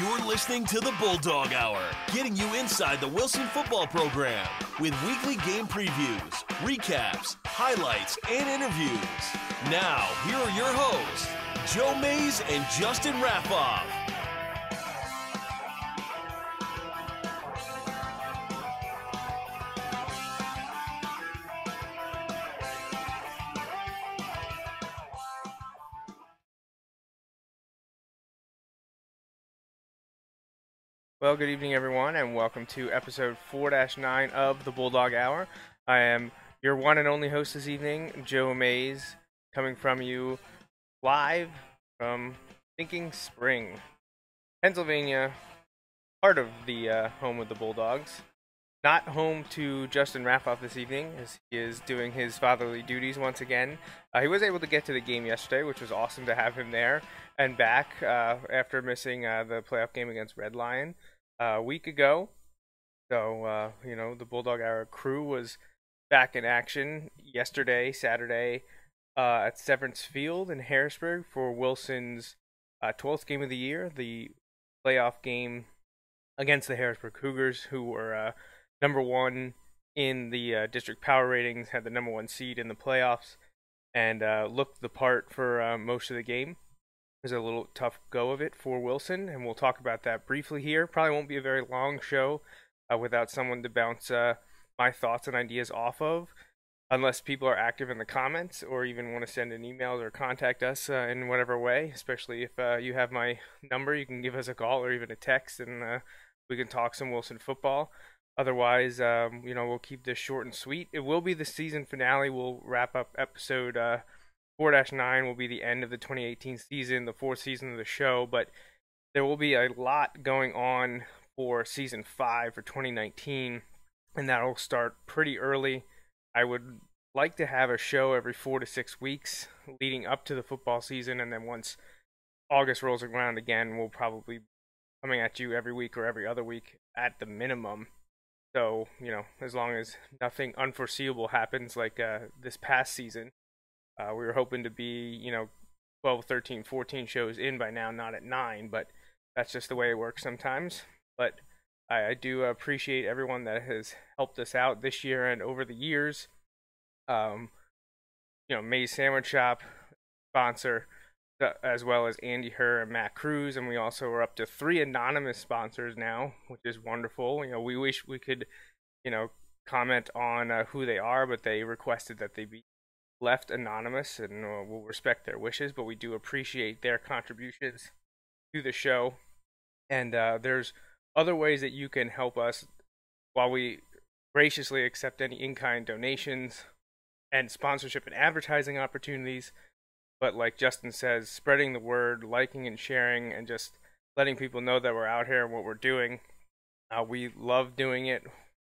You're listening to the Bulldog Hour, getting you inside the Wilson football program with weekly game previews, recaps, highlights, and interviews. Now, here are your hosts, Joe Mays and Justin Raffoff. Well, good evening, everyone, and welcome to episode 4-9 of the Bulldog Hour. I am your one and only host this evening, Joe Mays, coming from you live from Thinking Spring, Pennsylvania, part of the home of the Bulldogs. Not home to Justin Raffoff this evening, as he is doing his fatherly duties once again. He was able to get to the game yesterday, which was awesome to have him there and back after missing the playoff game against Red Lion a week ago. So, the Bulldog Hour crew was back in action yesterday, Saturday, at Severance Field in Harrisburg for Wilson's 12th game of the year, the playoff game against the Harrisburg Cougars, who were number one in the district power ratings, had the number one seed in the playoffs, and looked the part for most of the game. It was a little tough go of it for Wilson, and we'll talk about that briefly here. Probably won't be a very long show without someone to bounce my thoughts and ideas off of, unless people are active in the comments or even want to send an email or contact us in whatever way, especially if you have my number. You can give us a call or even a text, and we can talk some Wilson football. Otherwise, we'll keep this short and sweet. It will be the season finale. We'll wrap up episode 4-9 will be the end of the 2018 season, the fourth season of the show, but there will be a lot going on for season 5 for 2019, and that'll start pretty early. I would like to have a show every 4 to 6 weeks leading up to the football season, and then once August rolls around again, we'll probably be coming at you every week or every other week at the minimum. So, as long as nothing unforeseeable happens like this past season, we were hoping to be, 12, 13, 14 shows in by now, not at 9, but that's just the way it works sometimes. But I do appreciate everyone that has helped us out this year and over the years. Mays Sandwich Shop, sponsor, as well as Andy Herr and Matt Cruz, and we also are up to 3 anonymous sponsors now, which is wonderful. We wish we could, comment on who they are, but they requested that they be left anonymous, and we'll respect their wishes, but we do appreciate their contributions to the show. And there's other ways that you can help us while we graciously accept any in-kind donations and sponsorship and advertising opportunities. But like Justin says, spreading the word, liking and sharing, and just letting people know that we're out here and what we're doing. We love doing it.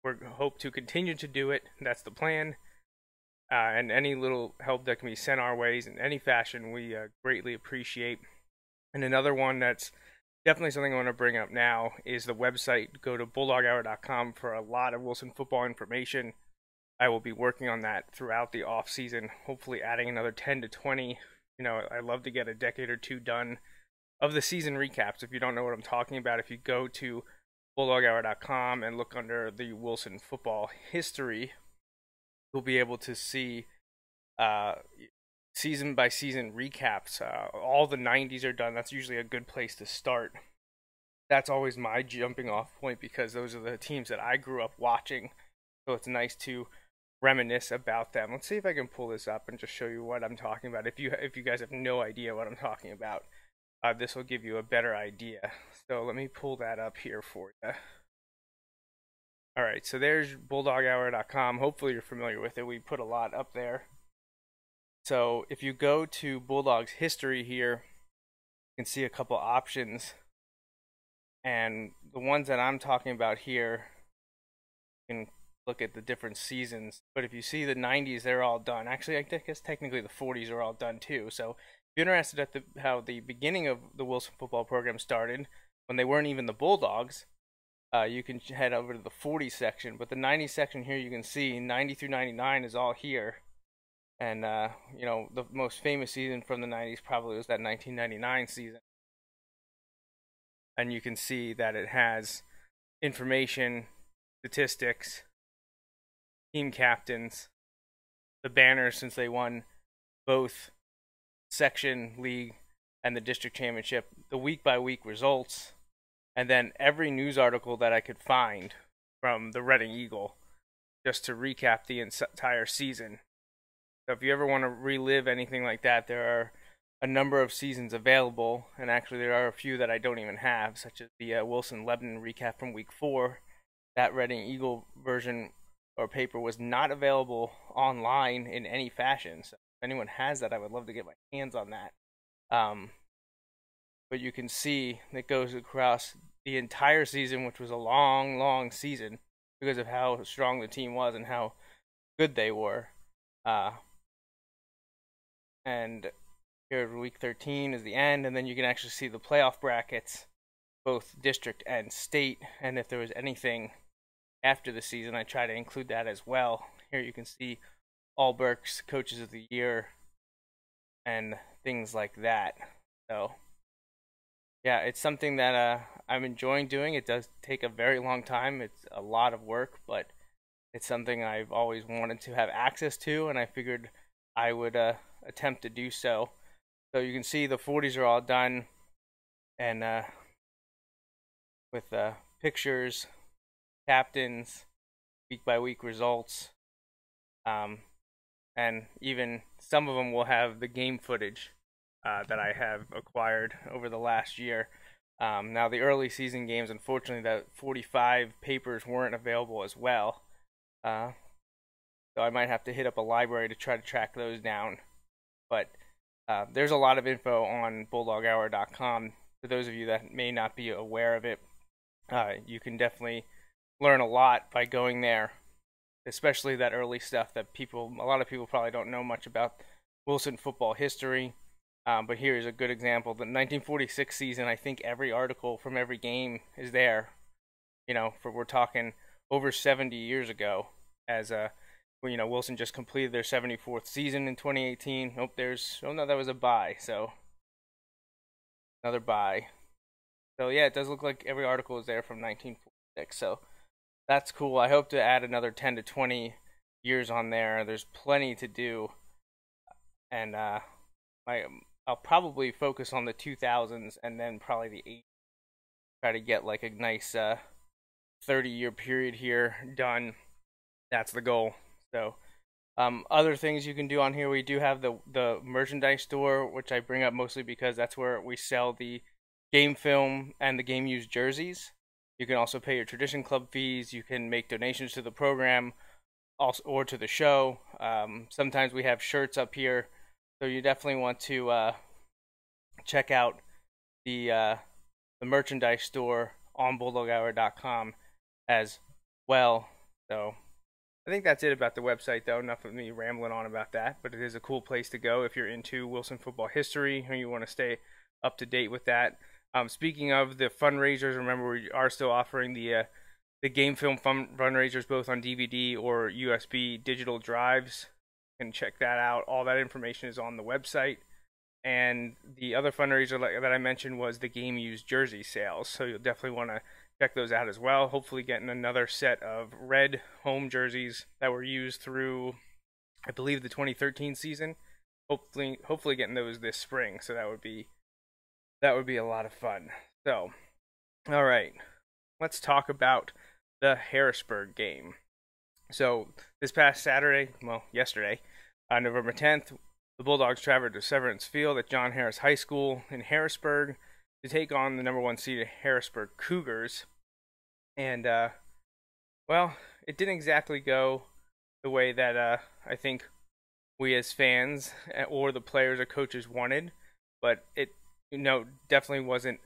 We hope to continue to do it. That's the plan. And any little help that can be sent our ways in any fashion, we greatly appreciate. And another one that's definitely something I want to bring up now is the website. Go to bulldoghour.com for a lot of Wilson football information. I will be working on that throughout the off season, hopefully adding another 10 to 20. I love to get a decade or two done of the season recaps. If you don't know what I'm talking about, if you go to bulldoghour.com and look under the Wilson football history, you'll be able to see season by season recaps. All the 90s are done. That's usually a good place to start. That's always my jumping off point because those are the teams that I grew up watching. So it's nice to reminisce about them. Let's see if I can pull this up and just show you what I'm talking about. If you guys have no idea what I'm talking about, this will give you a better idea. So let me pull that up here for you. Alright, so there's bulldoghour.com. Hopefully you're familiar with it. We put a lot up there. So if you go to Bulldogs history here, you can see a couple options. And the ones that I'm talking about here, you can look at the different seasons. But if you see the 90s, they're all done. Actually, I guess technically the 40s are all done too. So if you're interested at how the beginning of the Wilson football program started, when they weren't even the Bulldogs, you can head over to the 40 section, but the 90 section here you can see 90 through 99 is all here. And the most famous season from the 90s probably was that 1999 season. and you can see that it has information, statistics, team captains, the banners since they won both section, league, and the district championship, the week-by-week results, and then every news article that I could find from the Reading Eagle, just to recap the entire season. So if you ever want to relive anything like that, there are a number of seasons available, and actually there are a few that I don't even have, such as the Wilson-Lebanon recap from week 4. That Reading Eagle version or paper was not available online in any fashion. So if anyone has that, I would love to get my hands on that. But you can see it goes across the entire season, which was a long, long season because of how strong the team was and how good they were. And here, week 13 is the end, and then you can actually see the playoff brackets, both district and state, and if there was anything after the season, I try to include that as well. Here you can see Allberg's Coaches of the Year and things like that. So yeah, it's something that I'm enjoying doing. It does take a very long time. It's a lot of work, but it's something I've always wanted to have access to, and I figured I would attempt to do so. So you can see the 40s are all done, and with pictures, captains, week-by-week results, and even some of them will have the game footage that I have acquired over the last year. Now, the early season games, unfortunately, the 45 papers weren't available as well. So I might have to hit up a library to try to track those down. But there's a lot of info on BulldogHour.com. For those of you that may not be aware of it, you can definitely learn a lot by going there, especially that early stuff that a lot of people probably don't know much about Wilson football history. But here's a good example. The 1946 season, I think every article from every game is there. We're talking over 70 years ago, as Wilson just completed their 74th season in 2018. That was a bye, so another bye. So yeah, it does look like every article is there from 1946. So that's cool. I hope to add another 10 to 20 years on there. There's plenty to do, and I'll probably focus on the 2000s and then probably the 80s. Try to get like a nice 30-year period here done. That's the goal. So other things you can do on here, we do have the merchandise store, which I bring up mostly because that's where we sell the game film and the game used jerseys. You can also pay your Tradition Club fees. You can make donations to the program also, or to the show. Sometimes we have shirts up here. So you definitely want to check out the merchandise store on BulldogHour.com as well. So I think that's it about the website, though. Enough of me rambling on about that. But it is a cool place to go if you're into Wilson football history or you want to stay up to date with that. Speaking of the fundraisers, remember we are still offering the game film fundraisers both on DVD or USB digital drives. Can check that out. All that information is on the website. And the other fundraiser that I mentioned was the game used jersey sales. So you'll definitely want to check those out as well. Hopefully getting another set of red home jerseys that were used through, I believe, the 2013 season. Hopefully getting those this spring. So that would be a lot of fun. So, all right, let's talk about the Harrisburg game. So this past Saturday, yesterday, November 10th, the Bulldogs traveled to Severance Field at John Harris High School in Harrisburg to take on the number 1 seeded Harrisburg Cougars. And, it didn't exactly go the way that I think we as fans or the players or coaches wanted, but it definitely wasn't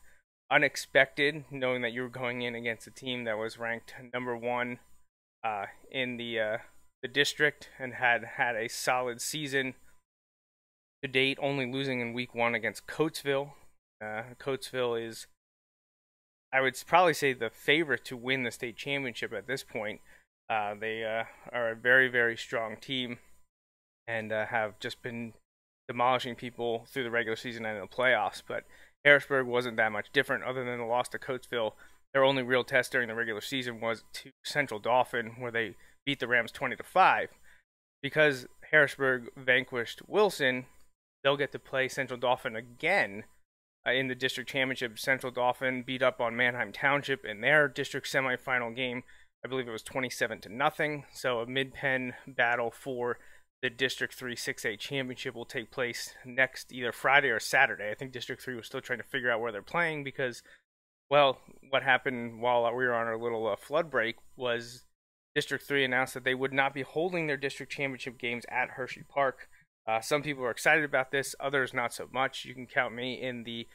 unexpected, knowing that you were going in against a team that was ranked number 1 in the district and had a solid season to date, only losing in week 1 against Coatesville. Coatesville is, I would probably say, the favorite to win the state championship at this point. They are a very, very strong team and have just been demolishing people through the regular season and in the playoffs. But Harrisburg wasn't that much different other than the loss to Coatesville. Their only real test during the regular season was to Central Dauphin, where they beat the Rams 20-5. Because Harrisburg vanquished Wilson, they'll get to play Central Dauphin again in the district championship. Central Dauphin beat up on Manheim Township in their district semifinal game. I believe it was 27-0. So a mid-pen battle for the District 3 6A championship will take place next either Friday or Saturday. I think District 3 was still trying to figure out where they're playing because, well, what happened while we were on our little flood break was District 3 announced that they would not be holding their district championship games at Hershey Park. Some people are excited about this, others not so much. You can count me in the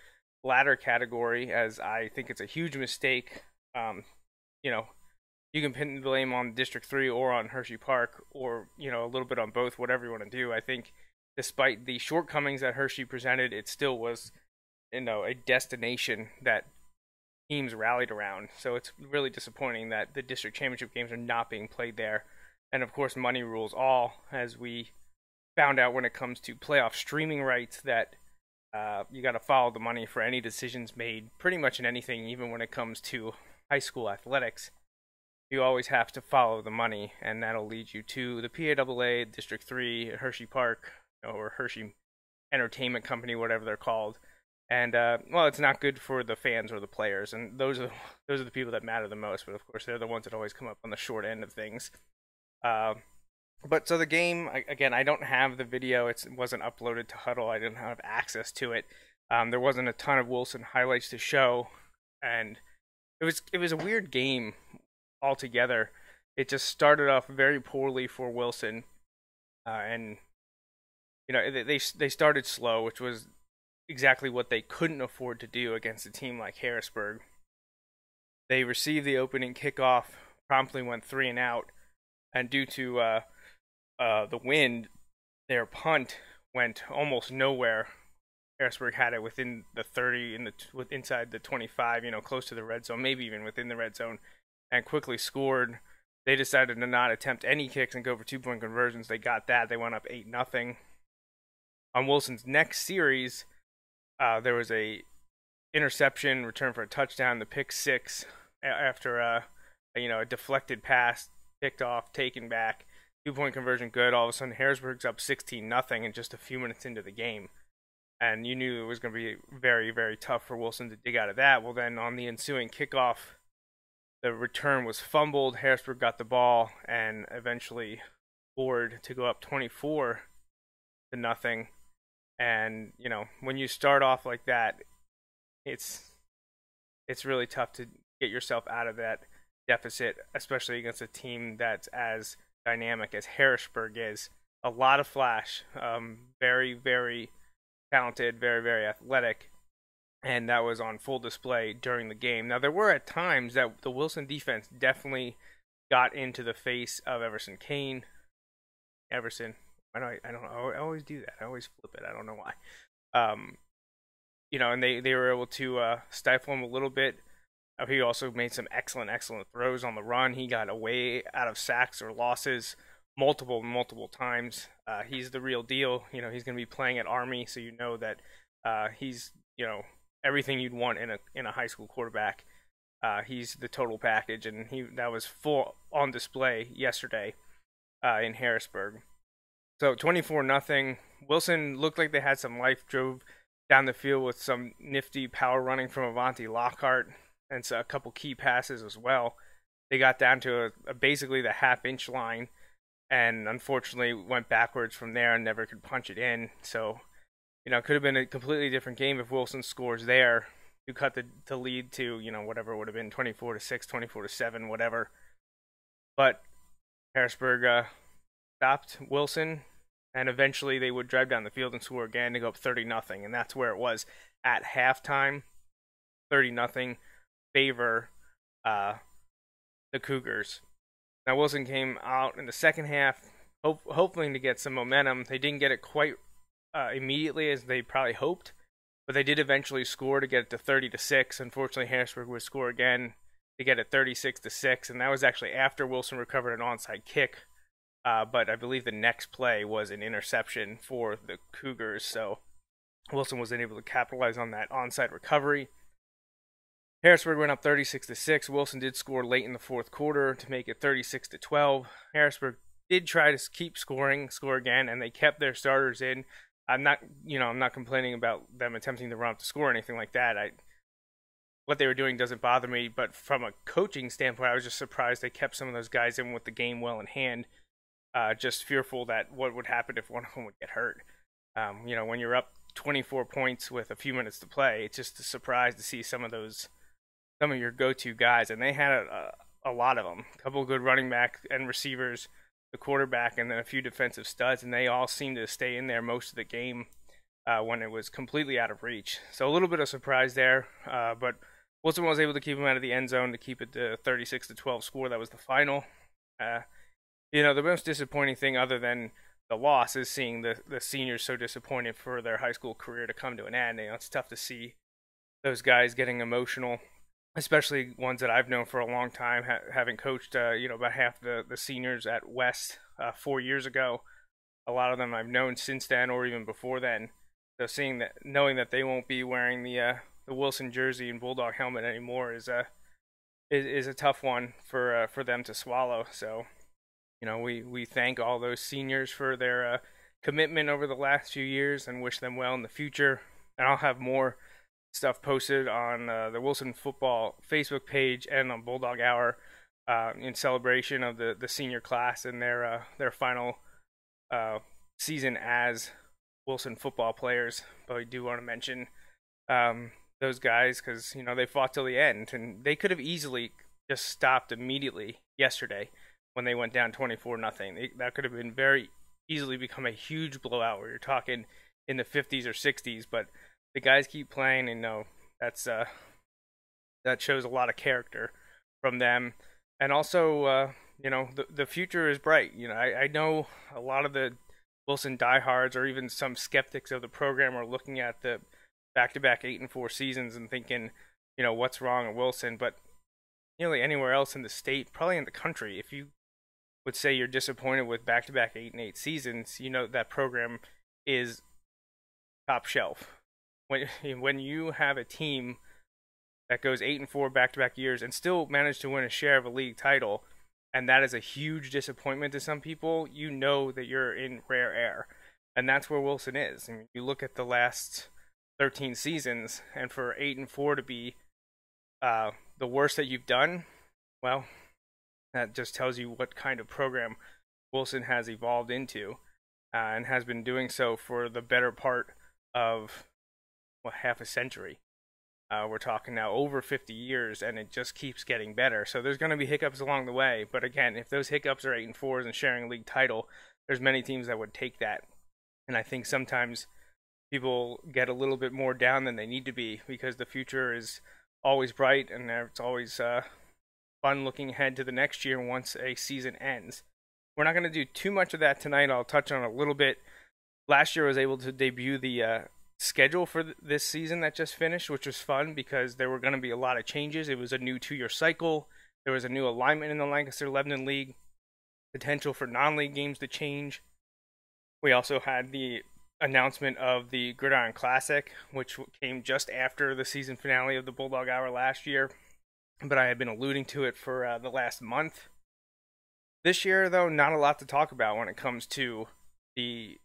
latter category, as I think it's a huge mistake. You can pin the blame on District 3 or on Hershey Park, or, a little bit on both, whatever you want to do. I think despite the shortcomings that Hershey presented, it still was, a destination that teams rallied around. So it's really disappointing that the district championship games are not being played there. And of course, money rules all, as we found out when it comes to playoff streaming rights, that you got to follow the money for any decisions made pretty much in anything, even when it comes to high school athletics. You always have to follow the money, and that'll lead you to the PAAA, District 3, Hershey Park, or Hershey Entertainment Company, whatever they're called. And, it's not good for the fans or the players, and those are the people that matter the most, but of course they're the ones that always come up on the short end of things. But so the game, again, I don't have the video. It wasn't uploaded to Huddle. I didn't have access to it. There wasn't a ton of Wilson highlights to show, and it was a weird game altogether. It just started off very poorly for Wilson, and they started slow, which was exactly what they couldn't afford to do against a team like Harrisburg. They received the opening kickoff, promptly went 3 and out, and due to the wind, their punt went almost nowhere. Harrisburg had it within the 30, inside the 25, close to the red zone, maybe even within the red zone, and quickly scored. They decided to not attempt any kicks and go for 2-point conversions. They got that. They went up 8-0. On Wilson's next series, there was a interception, return for a touchdown, the pick six after a deflected pass, picked off, taken back, 2-point conversion good. All of a sudden, Harrisburg's up 16-0 and just a few minutes into the game. And you knew it was going to be very, very tough for Wilson to dig out of that. Well, then on the ensuing kickoff, the return was fumbled. Harrisburg got the ball and eventually scored to go up 24-0. And, when you start off like that, it's really tough to get yourself out of that deficit, especially against a team that's as dynamic as Harrisburg is. A lot of flash, very, very talented, very, very athletic, and that was on full display during the game. Now, there were at times that the Wilson defense definitely got into the face of Everson Kane. Everson, I always do that. I always flip it. I don't know why. And they were able to stifle him a little bit. He also made some excellent throws on the run. He got away out of sacks or losses multiple times. He's the real deal. He's going to be playing at Army, so that he's everything you'd want in a high school quarterback. He's the total package, and that was full on display yesterday in Harrisburg. So 24-0. Wilson looked like they had some life. Drove down the field with some nifty power running from Avanti Lockhart and a couple key passes as well. They got down to basically the half-inch line, and unfortunately went backwards from there and never could punch it in. So, it could have been a completely different game if Wilson scores there to cut the lead to, whatever it would have been, 24-6, 24-7, whatever. But Harrisburg stopped Wilson, and eventually they would drive down the field and score again to go up 30-0, and that's where it was at halftime. 30-0 favor the Cougars. Now, Wilson came out in the second half, hoping to get some momentum. They didn't get it quite immediately as they probably hoped, but they did eventually score to get it to 30-6. Unfortunately, Harrisburg would score again to get it 36-6, and that was actually after Wilson recovered an onside kick. But I believe the next play was an interception for the Cougars. So Wilson wasn't able to capitalize on that onside recovery. Harrisburg went up 36-6. Wilson did score late in the fourth quarter to make it 36-12. Harrisburg did try to keep scoring, score again, and they kept their starters in. I'm not complaining about them attempting to run up the score or anything like that. What they were doing doesn't bother me, but from a coaching standpoint, I was just surprised they kept some of those guys in with the game well in hand. Just fearful that what would happen if one of them would get hurt. When you're up 24 points with a few minutes to play, it's just a surprise to see some of your go-to guys, and they had a lot of them. A couple of good running back and receivers, the quarterback, and then a few defensive studs, and they all seemed to stay in there most of the game when it was completely out of reach. So a little bit of surprise there, but Wilson was able to keep them out of the end zone to keep it the 36-12 score. That was the final. The most disappointing thing, other than the loss, is seeing the seniors so disappointed for their high school career to come to an end. It's tough to see those guys getting emotional, especially ones that I've known for a long time, having coached, about half the seniors at West 4 years ago. A lot of them I've known since then or even before then. So knowing that they won't be wearing the Wilson jersey and Bulldog helmet anymore is a tough one for them to swallow. So, we thank all those seniors for their commitment over the last few years and wish them well in the future. And I'll have more stuff posted on the Wilson Football Facebook page and on Bulldog Hour in celebration of the senior class and their final season as Wilson football players. But we do want to mention those guys because they fought till the end, and they could have easily just stopped immediately yesterday when they went down 24-0. That could have been very easily become a huge blowout where you're talking in the 50s or 60s, but the guys keep playing, and that shows a lot of character from them. And also, the future is bright. I know a lot of the Wilson diehards or even some skeptics of the program are looking at the back-to-back 8-4 seasons and thinking, what's wrong at Wilson? But nearly anywhere else in the state, probably in the country, if you would say you're disappointed with back-to-back 8-8 seasons, that program is top shelf. When you have a team that goes 8-4 back-to-back years and still manage to win a share of a league title, and that is a huge disappointment to some people, that you're in rare air. And that's where Wilson is. You look at the last 13 seasons, and for 8-4 to be the worst that you've done, well, that just tells you what kind of program Wilson has evolved into, and has been doing so for the better part of half a century. We're talking now over 50 years, and it just keeps getting better. So there's going to be hiccups along the way, but again, if those hiccups are 8-4s and sharing a league title, there's many teams that would take that. And I think sometimes people get a little bit more down than they need to be, because the future is always bright, and it's always fun looking ahead to the next year once a season ends. We're not going to do too much of that tonight. I'll touch on a little bit. Last year I was able to debut the schedule for this season that just finished, which was fun because there were going to be a lot of changes. It was a new 2-year cycle. There was a new alignment in the Lancaster-Lebanon League, potential for non-league games to change. We also had the announcement of the Gridiron Classic, which came just after the season finale of the Bulldog Hour last year, but I had been alluding to it for the last month. This year, though, not a lot to talk about when it comes to the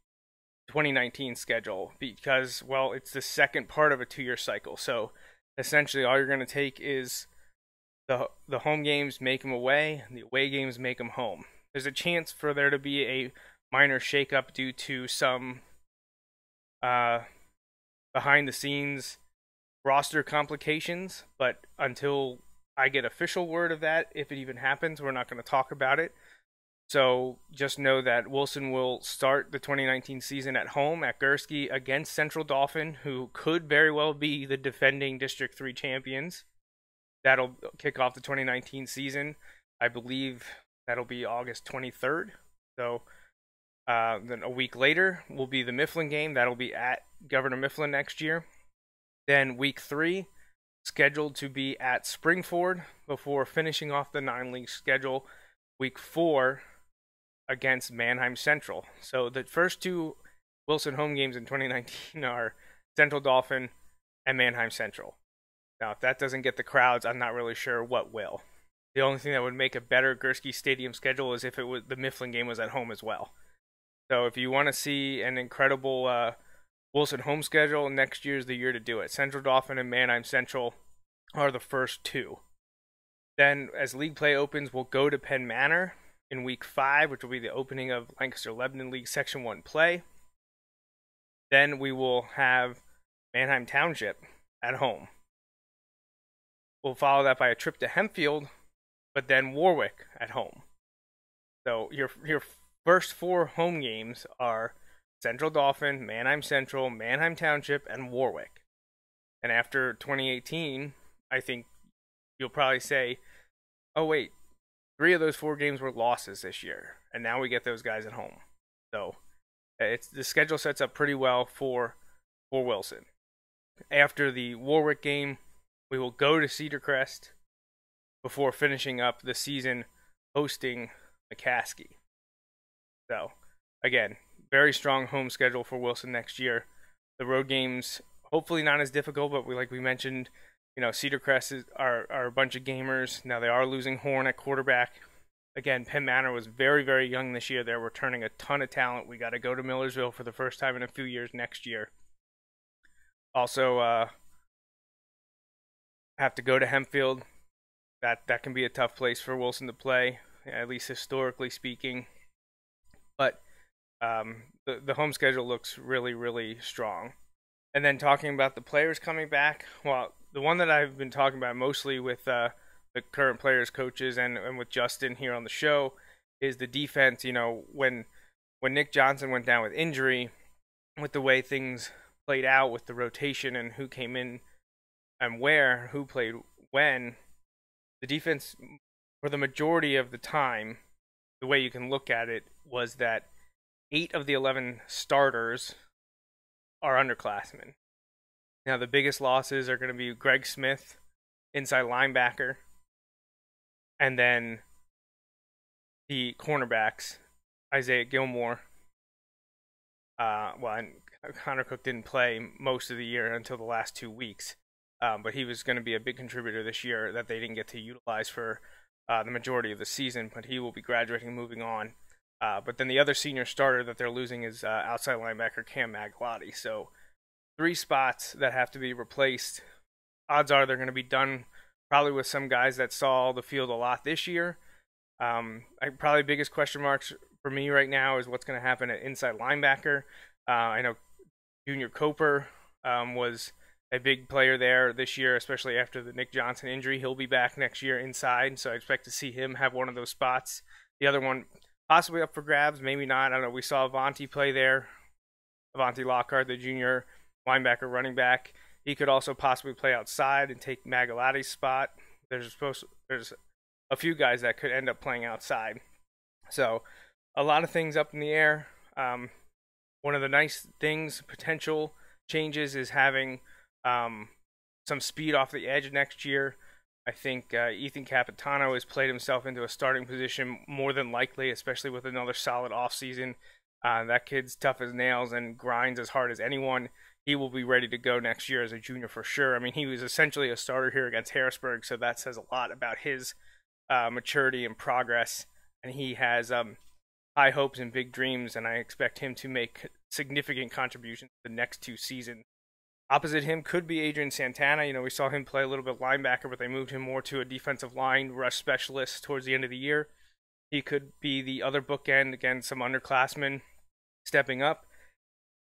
2019 schedule, because, well, it's the second part of a 2-year cycle. So essentially all you're going to take is the home games, make them away, and the away games, make them home. There's a chance for there to be a minor shakeup due to some behind the scenes roster complications, but until I get official word of that, if it even happens, we're not going to talk about it. So just know that Wilson will start the 2019 season at home at Gursky against Central Dauphin, who could very well be the defending District 3 champions. That'll kick off the 2019 season. I believe that'll be August 23rd. So then a week later will be the Mifflin game. That'll be at Governor Mifflin next year. Then week 3, scheduled to be at Springford before finishing off the 9-league schedule. Week 4 against Mannheim Central. So the first 2 Wilson home games in 2019 are Central Dauphin, and Mannheim Central. Now, if that doesn't get the crowds, I'm not really sure what will. The only thing that would make a better Gursky Stadium schedule is if it was the Mifflin game was at home as well. So if you want to see an incredible Wilson home schedule, next year's the year to do it. Central Dauphin and Mannheim Central are the first two. Then, as league play opens, we'll go to Penn Manor in Week 5, which will be the opening of Lancaster-Lebanon League Section 1 play. Then we will have Mannheim Township at home. We'll follow that by a trip to Hempfield, but then Warwick at home. So your first 4 home games are Central Dauphin, Mannheim Central, Mannheim Township, and Warwick. And after 2018, I think you'll probably say, oh wait, 3 of those 4 games were losses this year, and now we get those guys at home. So the schedule sets up pretty well for Wilson. After the Warwick game, we will go to Cedar Crest before finishing up the season hosting McCaskey. So, again, very strong home schedule for Wilson next year. The road games, hopefully not as difficult, but like we mentioned, Cedar Crest are a bunch of gamers. Now they are losing Horn at quarterback. Again, Penn Manor was very, very young this year. They're returning a ton of talent. We got to go to Millersville for the first time in a few years next year. Also, have to go to Hempfield. That can be a tough place for Wilson to play, at least historically speaking. But the home schedule looks really, really strong. And then talking about the players coming back, well, the one that I've been talking about mostly with the current players, coaches, and with Justin here on the show is the defense. When Nick Johnson went down with injury, with the way things played out with the rotation and who came in and where, who played when, the defense, for the majority of the time, the way you can look at it was that 8 of the 11 starters are underclassmen. Now, the biggest losses are going to be Greg Smith, inside linebacker, and then the cornerbacks, Isaiah Gilmore. And Connor Cook didn't play most of the year until the last 2 weeks. But he was going to be a big contributor this year that they didn't get to utilize for the majority of the season, but he will be graduating and moving on. But then the other senior starter that they're losing is outside linebacker Cam Magalotti. So 3 spots that have to be replaced. Odds are they're going to be done probably with some guys that saw the field a lot this year. Probably biggest question marks for me right now is what's going to happen at inside linebacker. I know Junior Coper was a big player there this year, especially after the Nick Johnson injury. He'll be back next year inside, so I expect to see him have one of those spots. The other one possibly up for grabs, maybe not. I don't know. We saw Avanti play there. Avanti Lockhart, the junior linebacker running back. He could also possibly play outside and take Magalotti's spot. There's a few guys that could end up playing outside. So a lot of things up in the air. One of the nice things, potential changes, is having some speed off the edge next year. I think Ethan Capitano has played himself into a starting position more than likely, especially with another solid offseason. That kid's tough as nails and grinds as hard as anyone. He will be ready to go next year as a junior for sure. I mean, he was essentially a starter here against Harrisburg, so that says a lot about his maturity and progress. And he has high hopes and big dreams, and I expect him to make significant contributions the next 2 seasons. Opposite him could be Adrian Santana. We saw him play a little bit linebacker, but they moved him more to a defensive line rush specialist towards the end of the year. He could be the other bookend, again, some underclassmen stepping up.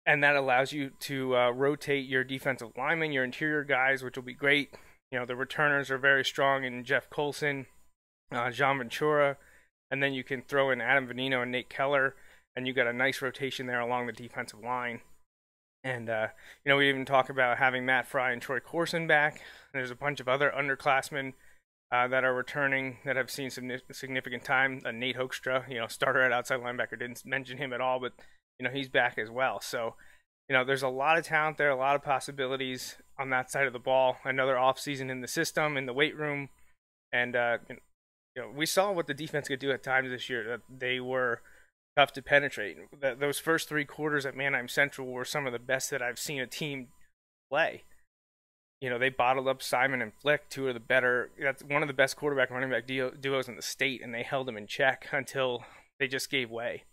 And that allows you to rotate your defensive linemen, your interior guys, which will be great. The returners are very strong in Jeff Colson, Jean Ventura, and then you can throw in Adam Venino and Nate Keller, and you got a nice rotation there along the defensive line. And, we even talk about having Matt Fry and Troy Corson back. There's a bunch of other underclassmen that are returning that have seen some significant time. Nate Hoekstra, starter at outside linebacker, didn't mention him at all, but he's back as well. So, there's a lot of talent there, a lot of possibilities on that side of the ball. Another offseason in the system, in the weight room. And, we saw what the defense could do at times this year. That they were tough to penetrate. Those first 3 quarters at Mannheim Central were some of the best that I've seen a team play. You know, they bottled up Simon and Flick, two of the better. That's one of the best quarterback running back duos in the state, and they held them in check until they just gave way.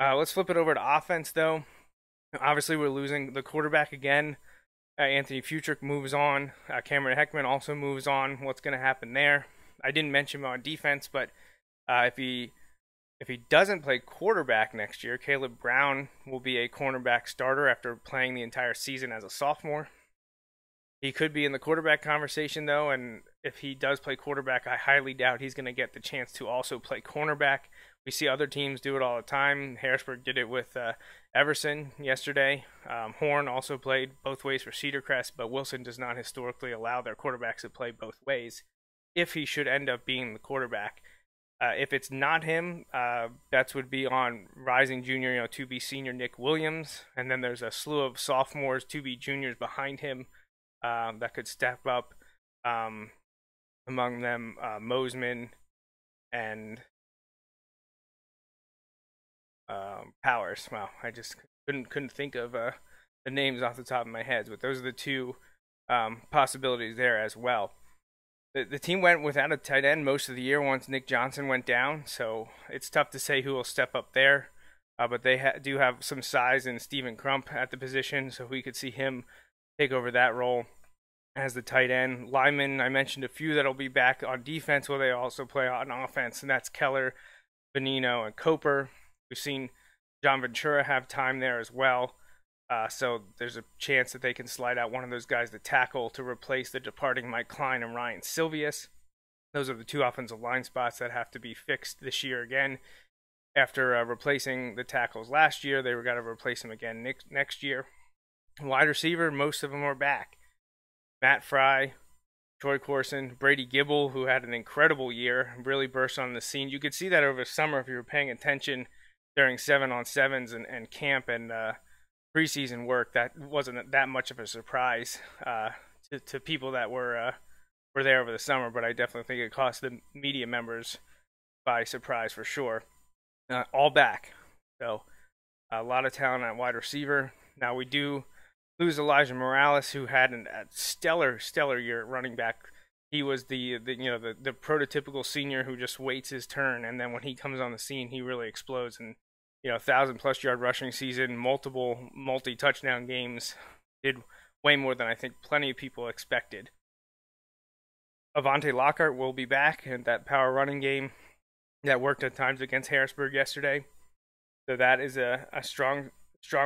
Let's flip it over to offense, though. Obviously, we're losing the quarterback again. Anthony Futrich moves on. Cameron Heckman also moves on. What's going to happen there? I didn't mention him on defense, but if he doesn't play quarterback next year, Caleb Brown will be a cornerback starter after playing the entire season as a sophomore. He could be in the quarterback conversation, though, and if he does play quarterback, I highly doubt he's going to get the chance to also play cornerback. We see other teams do it all the time. Harrisburg did it with Everson yesterday. Horn also played both ways for Cedar Crest, but Wilson does not historically allow their quarterbacks to play both ways if he should end up being the quarterback. If it's not him, bets would be on rising junior, to-be senior Nick Williams, and then there's a slew of sophomores, to-be juniors behind him that could step up. Among them, Mosman and Powers. Wow, I just couldn't think of the names off the top of my head, but those are the two possibilities there as well. The team went without a tight end most of the year once Nick Johnson went down, so it's tough to say who will step up there. But they do have some size in Stephen Crump at the position, so we could see him take over that role as the tight end. Linemen, I mentioned a few that'll be back on defense, while they also play on offense, and that's Keller, Benino, and Coper. We've seen John Ventura have time there as well, so there's a chance that they can slide out one of those guys to tackle to replace the departing Mike Klein and Ryan Silvius. Those are the two offensive line spots that have to be fixed this year again. After replacing the tackles last year, they were going to replace them again next year. Wide receiver, most of them are back. Matt Fry, Troy Corson, Brady Gibble, who had an incredible year, really burst on the scene. You could see that over the summer if you were paying attention during 7-on-7s and camp and preseason work. That wasn't that much of a surprise to people that were there over the summer, but I definitely think it caught the media members by surprise for sure. All back. So a lot of talent at wide receiver. Now we do lose Elijah Morales, who had a stellar year at running back. He was the prototypical senior who just waits his turn, and then when he comes on the scene, he really explodes. And 1,000+ yard rushing season, multi-touchdown games, did way more than I think plenty of people expected. Avante Lockhart will be back in that power running game that worked at times against Harrisburg yesterday. So that is a strong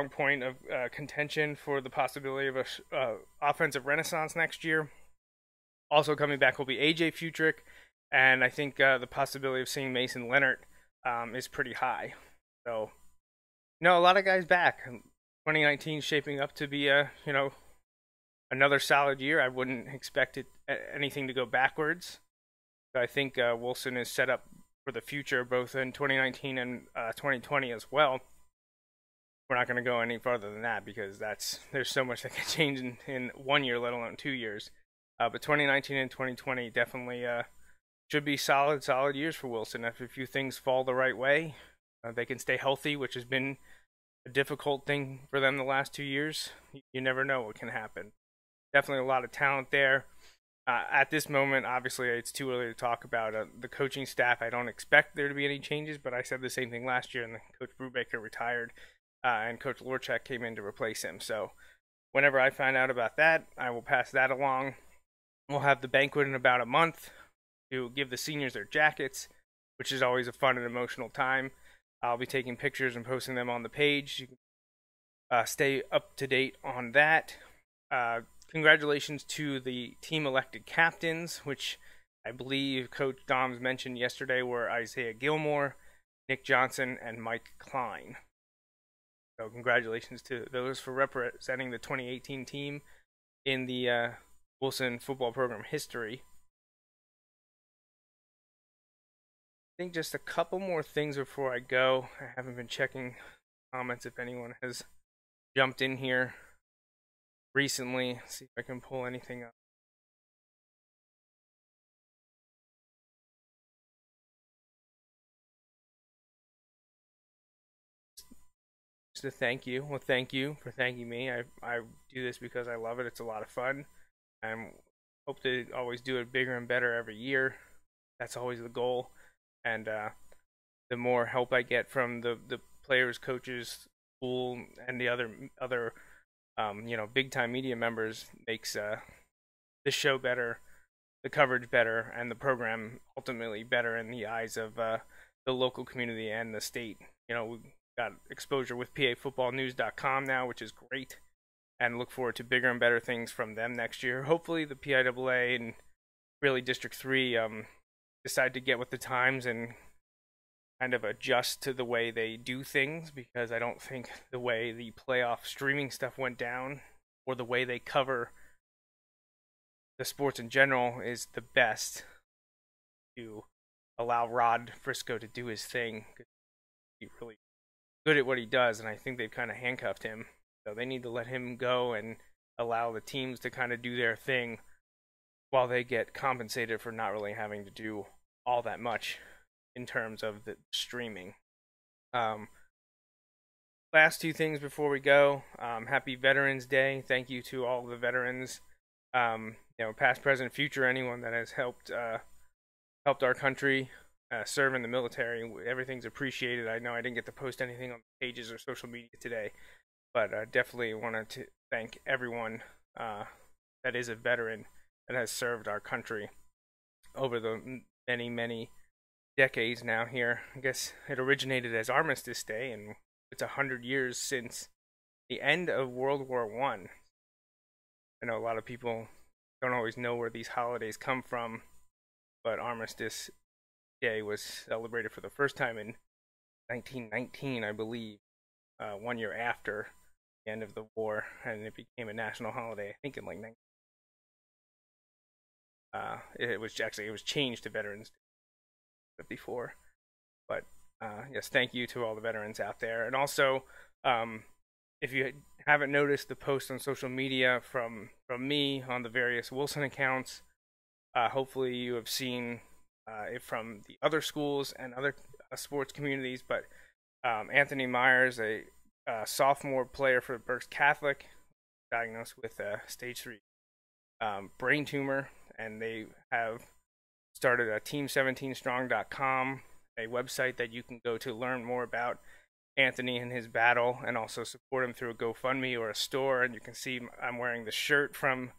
point of contention for the possibility of a offensive renaissance next year. Also coming back will be AJ Futrich, and I think the possibility of seeing Mason Leonard is pretty high. So, a lot of guys back. 2019 shaping up to be another solid year. I wouldn't expect anything to go backwards. So I think Wilson is set up for the future, both in 2019 and 2020 as well. We're not going to go any farther than that because there's so much that can change in 1 year, let alone 2 years. But 2019 and 2020 definitely should be solid years for Wilson. If a few things fall the right way, they can stay healthy, which has been a difficult thing for them the last 2 years. You never know what can happen. Definitely a lot of talent there. At this moment, obviously, it's too early to talk about the coaching staff. I don't expect there to be any changes, but I said the same thing last year, and Coach Brubaker retired. And Coach Lorchak came in to replace him. So whenever I find out about that, I will pass that along. We'll have the banquet in about a month to give the seniors their jackets, which is always a fun and emotional time. I'll be taking pictures and posting them on the page. You can stay up to date on that. Congratulations to the team elected captains, which I believe Coach Doms mentioned yesterday were Isaiah Gilmore, Nick Johnson, and Mike Klein. So congratulations to those for representing the 2018 team in the Wilson football program history. I think just a couple more things before I go. I haven't been checking comments if anyone has jumped in here recently. Let's see if I can pull anything up. just to thank you. Well, thank you for thanking me. I do this because I love it. It's a lot of fun, and hope to always do it bigger and better every year. That's always the goal, and the more help I get from the players, coaches, school, and the other big time media members makes the show better, the coverage better, and the program ultimately better in the eyes of the local community and the state. We've got exposure with PAFootballNews.com now, which is great, and look forward to bigger and better things from them next year. Hopefully the PIAA and really District 3 decide to get with the times and kind of adjust to the way they do things, because I don't think the way the playoff streaming stuff went down or the way they cover the sports in general is the best to allow Rod Frisco to do his thing. He's really good at what he does, and I think they've kind of handcuffed him. So they need to let him go and allow the teams to kind of do their thing while they get compensated for not really having to do all that much in terms of the streaming. Last two things before we go. Happy Veterans Day. Thank you to all the veterans, past, present, future, anyone that has helped our country serve in the military. Everything's appreciated. I know I didn't get to post anything on the pages or social media today, but definitely wanted to thank everyone that is a veteran and has served our country over the many, many decades now here. I guess it originated as Armistice Day, and it's 100 years since the end of World War I. I know a lot of people don't always know where these holidays come from, but Armistice Day was celebrated for the first time in 1919, I believe, 1 year after the end of the war, and it became a national holiday, I think in like it was changed to Veterans Day before. But yes, thank you to all the veterans out there. And also, if you haven't noticed the posts on social media from me on the various Wilson accounts, hopefully you have seen it from the other schools and other sports communities. But Anthony Myers, a sophomore player for Berks Catholic, diagnosed with a stage 3 brain tumor, and they have started a team17strong.com, a website that you can go to learn more about Anthony and his battle, and also support him through a GoFundMe or a store. And you can see I'm wearing the shirt from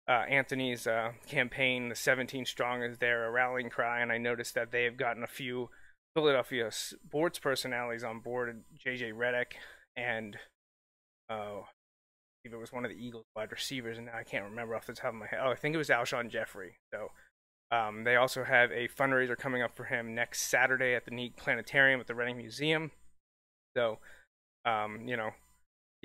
Anthony's campaign. The 17 Strong is there, a rallying cry, and I noticed that they have gotten a few Philadelphia sports personalities on board, JJ Redick, and it was one of the Eagles wide receivers, and now I can't remember off the top of my head. I think it was Alshon Jeffrey. So they also have a fundraiser coming up for him next Saturday at the Neat Planetarium at the Reading Museum. So,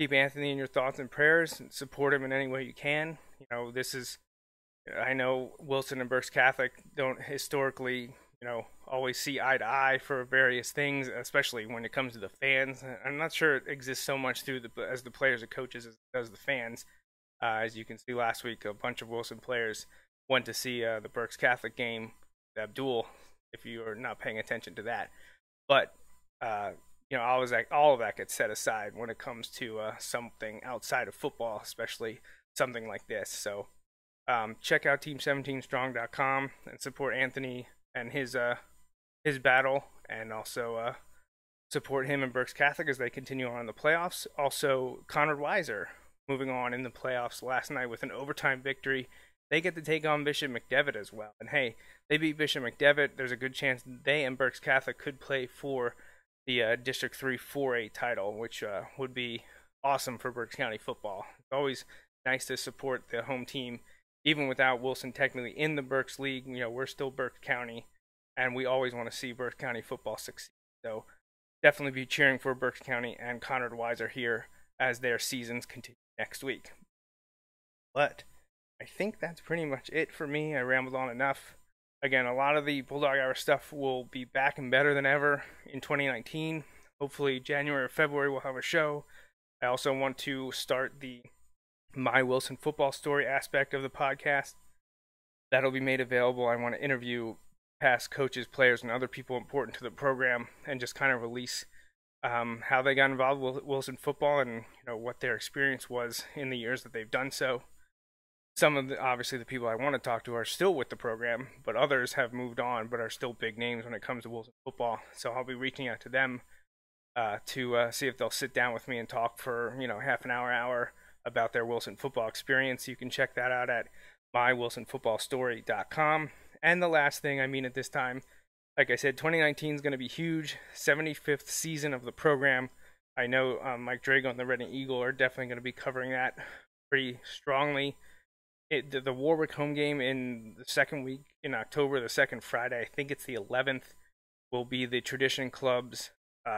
keep Anthony in your thoughts and prayers, and support him in any way you can. I know Wilson and Berks Catholic don't historically, always see eye to eye for various things, especially when it comes to the fans. I'm not sure it exists so much as the players and coaches as it does the fans. As you can see last week, a bunch of Wilson players went to see the Berks Catholic game, Abdul, if you are not paying attention to that. But, all of that gets set aside when it comes to something outside of football, especially something like this. So check out team17strong.com and support Anthony and his battle, and also support him and Berks Catholic as they continue on in the playoffs. Also, Conrad Weiser moving on in the playoffs last night with an overtime victory. They get to take on Bishop McDevitt as well. And hey, they beat Bishop McDevitt. There's a good chance they and Berks Catholic could play for the District 3 4A title, which would be awesome for Berks County football. It's always nice to support the home team, even without Wilson technically in the Berks League. We're still Berks County, and we always want to see Berks County football succeed. So definitely be cheering for Berks County and Conrad Weiser here as their seasons continue next week. But I think that's pretty much it for me. I rambled on enough. Again, a lot of the Bulldog Hour stuff will be back and better than ever in 2019. Hopefully January or February we'll have a show. I also want to start the My Wilson Football Story aspect of the podcast. That'll be made available. I want to interview past coaches, players, and other people important to the program, and just kind of release how they got involved with Wilson football, and what their experience was in the years that they've done so. Some of obviously the people I want to talk to are still with the program, but others have moved on but are still big names when it comes to Wilson football. So I'll be reaching out to them to see if they'll sit down with me and talk for half an hour about their Wilson football experience. You can check that out at mywilsonfootballstory.com. And the last thing, at this time, like I said, 2019 is going to be huge. 75th season of the program. I know Mike Drago and the Red and Eagle are definitely going to be covering that pretty strongly. The Warwick home game in the second week in October, the second Friday, I think it's the 11th, will be the Tradition Club's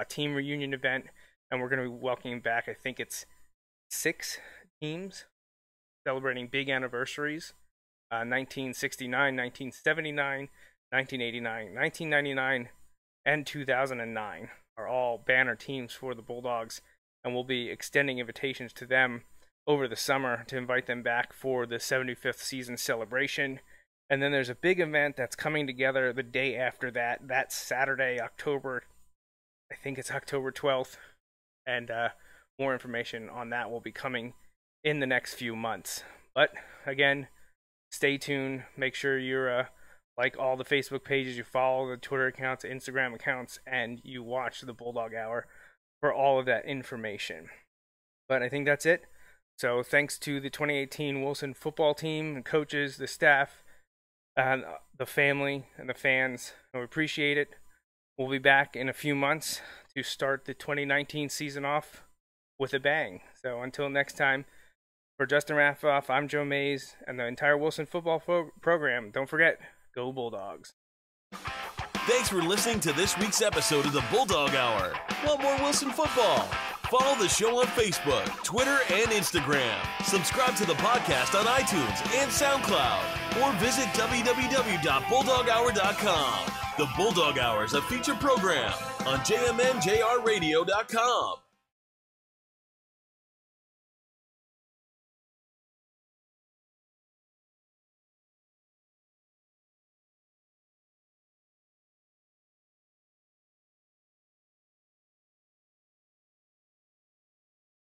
team reunion event. And we're going to be welcoming back, I think it's 6 teams celebrating big anniversaries. 1969, 1979, 1989, 1999, and 2009 are all banner teams for the Bulldogs, and we'll be extending invitations to them over the summer to invite them back for the 75th season celebration. And then there's a big event that's coming together the day after that. That's Saturday, I think it's October 12th, and more information on that will be coming in the next few months. But again, stay tuned. Make sure you're like all the Facebook pages, you follow the Twitter accounts, Instagram accounts, and you watch the Bulldog Hour for all of that information. But I think that's it. So thanks to the 2018 Wilson football team, the coaches, the staff, and the family, and the fans. We appreciate it. We'll be back in a few months to start the 2019 season off with a bang. So until next time, for Justin Raffoff, I'm Joe Mays, and the entire Wilson football program, don't forget, go Bulldogs. Thanks for listening to this week's episode of the Bulldog Hour. Want more Wilson football? Follow the show on Facebook, Twitter, and Instagram. Subscribe to the podcast on iTunes and SoundCloud, or visit www.bulldoghour.com. The Bulldog Hour is a featured program on jmnjrradio.com.